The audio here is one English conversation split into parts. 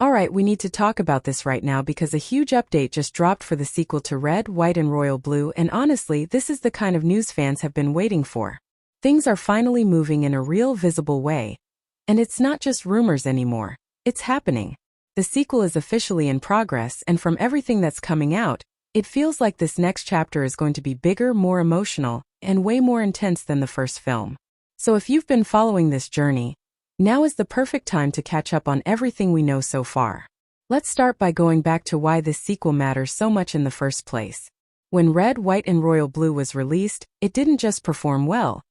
Alright, we need to talk about this right now because a huge update just dropped for the sequel to Red, White and Royal Blue, and honestly, this is the kind of news fans have been waiting for. Things are finally moving in a real visible way. And it's not just rumors anymore. It's happening. The sequel is officially in progress, and from everything that's coming out, it feels like this next chapter is going to be bigger, more emotional, and way more intense than the first film. So if you've been following this journey, now is the perfect time to catch up on everything we know so far. Let's start by going back to why this sequel matters so much in the first place. When Red, White and Royal Blue was released, it didn't just perform well.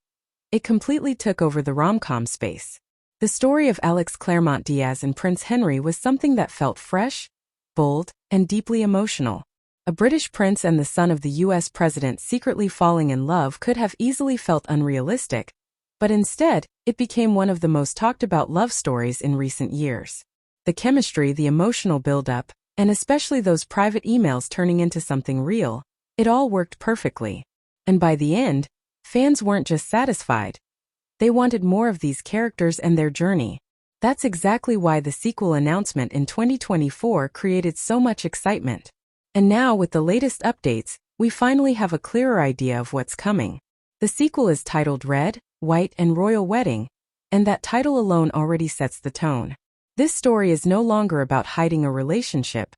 It completely took over the rom-com space. The story of Alex Claremont-Diaz and Prince Henry was something that felt fresh, bold, and deeply emotional. A British prince and the son of the US president secretly falling in love could have easily felt unrealistic, but instead, it became one of the most talked about love stories in recent years. The chemistry, the emotional build-up, and especially those private emails turning into something real, it all worked perfectly. And by the end, fans weren't just satisfied. They wanted more of these characters and their journey. That's exactly why the sequel announcement in 2024 created so much excitement. And now, with the latest updates, we finally have a clearer idea of what's coming. The sequel is titled Red, White and Royal Wedding, and that title alone already sets the tone. This story is no longer about hiding a relationship.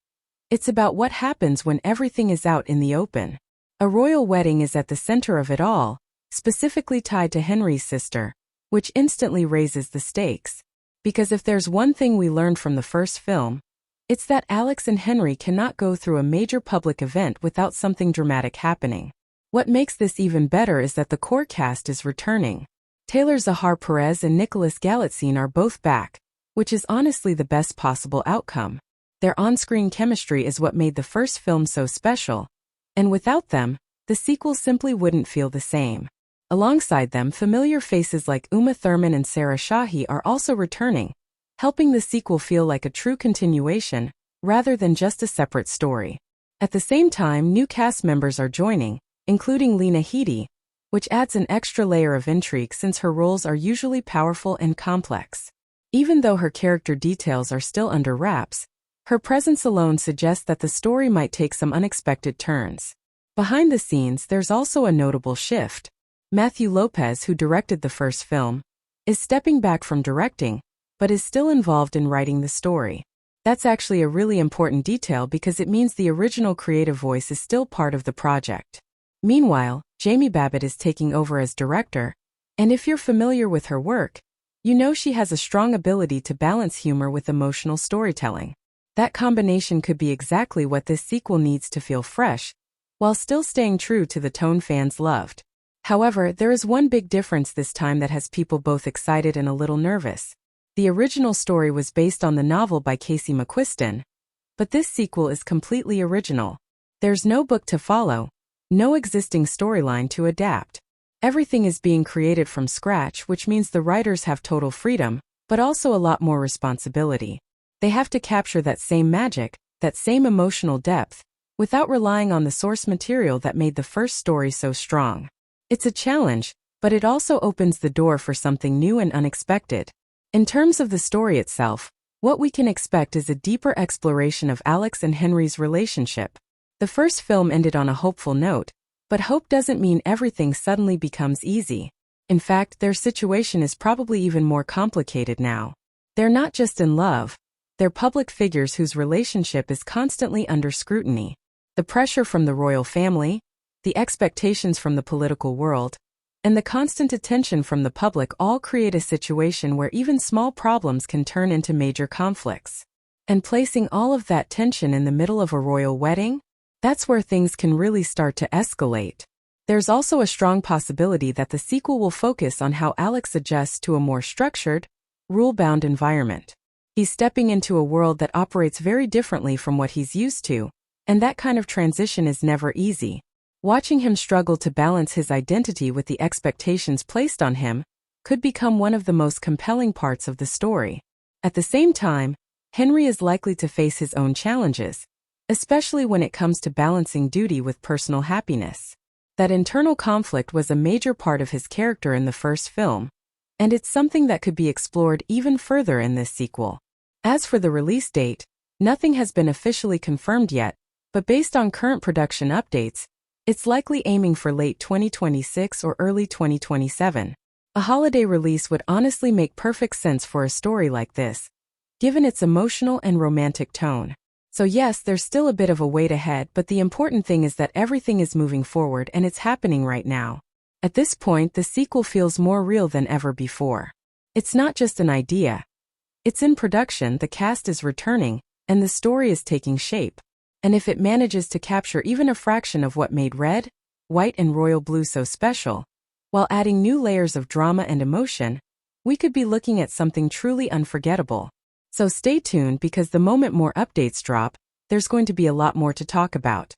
It's about what happens when everything is out in the open. A royal wedding is at the center of it all, specifically tied to Henry's sister, which instantly raises the stakes. Because if there's one thing we learned from the first film, it's that Alex and Henry cannot go through a major public event without something dramatic happening. What makes this even better is that the core cast is returning. Zakhar Perez and Galitzine are both back, which is honestly the best possible outcome. Their on-screen chemistry is what made the first film so special, and without them, the sequel simply wouldn't feel the same. Alongside them, familiar faces like Uma Thurman and Shahi are also returning, helping the sequel feel like a true continuation, rather than just a separate story. At the same time, new cast members are joining, including Lena Headey, which adds an extra layer of intrigue since her roles are usually powerful and complex. Even though her character details are still under wraps, her presence alone suggests that the story might take some unexpected turns. Behind the scenes, there's also a notable shift. Matthew Lopez, who directed the first film, is stepping back from directing, but is still involved in writing the story. That's actually a really important detail because it means the original creative voice is still part of the project. Meanwhile, Jamie Babbitt is taking over as director, and if you're familiar with her work, you know she has a strong ability to balance humor with emotional storytelling. That combination could be exactly what this sequel needs to feel fresh, while still staying true to the tone fans loved. However, there is one big difference this time that has people both excited and a little nervous. The original story was based on the novel by Casey McQuiston, but this sequel is completely original. There's no book to follow, no existing storyline to adapt. Everything is being created from scratch, which means the writers have total freedom, but also a lot more responsibility. They have to capture that same magic, that same emotional depth, without relying on the source material that made the first story so strong. It's a challenge, but it also opens the door for something new and unexpected. In terms of the story itself, what we can expect is a deeper exploration of Alex and Henry's relationship. The first film ended on a hopeful note, but hope doesn't mean everything suddenly becomes easy. In fact, their situation is probably even more complicated now. They're not just in love, they're public figures whose relationship is constantly under scrutiny. The pressure from the royal family, the expectations from the political world, and the constant attention from the public all create a situation where even small problems can turn into major conflicts. And placing all of that tension in the middle of a royal wedding? That's where things can really start to escalate. There's also a strong possibility that the sequel will focus on how Alex adjusts to a more structured, rule-bound environment. He's stepping into a world that operates very differently from what he's used to, and that kind of transition is never easy. Watching him struggle to balance his identity with the expectations placed on him could become one of the most compelling parts of the story. At the same time, Henry is likely to face his own challenges, especially when it comes to balancing duty with personal happiness. That internal conflict was a major part of his character in the first film, and it's something that could be explored even further in this sequel. As for the release date, nothing has been officially confirmed yet, but based on current production updates, it's likely aiming for late 2026 or early 2027. A holiday release would honestly make perfect sense for a story like this, given its emotional and romantic tone. So yes, there's still a bit of a wait ahead, but the important thing is that everything is moving forward and it's happening right now. At this point, the sequel feels more real than ever before. It's not just an idea. It's in production, the cast is returning, and the story is taking shape. And if it manages to capture even a fraction of what made Red, White and Royal Blue so special, while adding new layers of drama and emotion, we could be looking at something truly unforgettable. So stay tuned, because the moment more updates drop, there's going to be a lot more to talk about.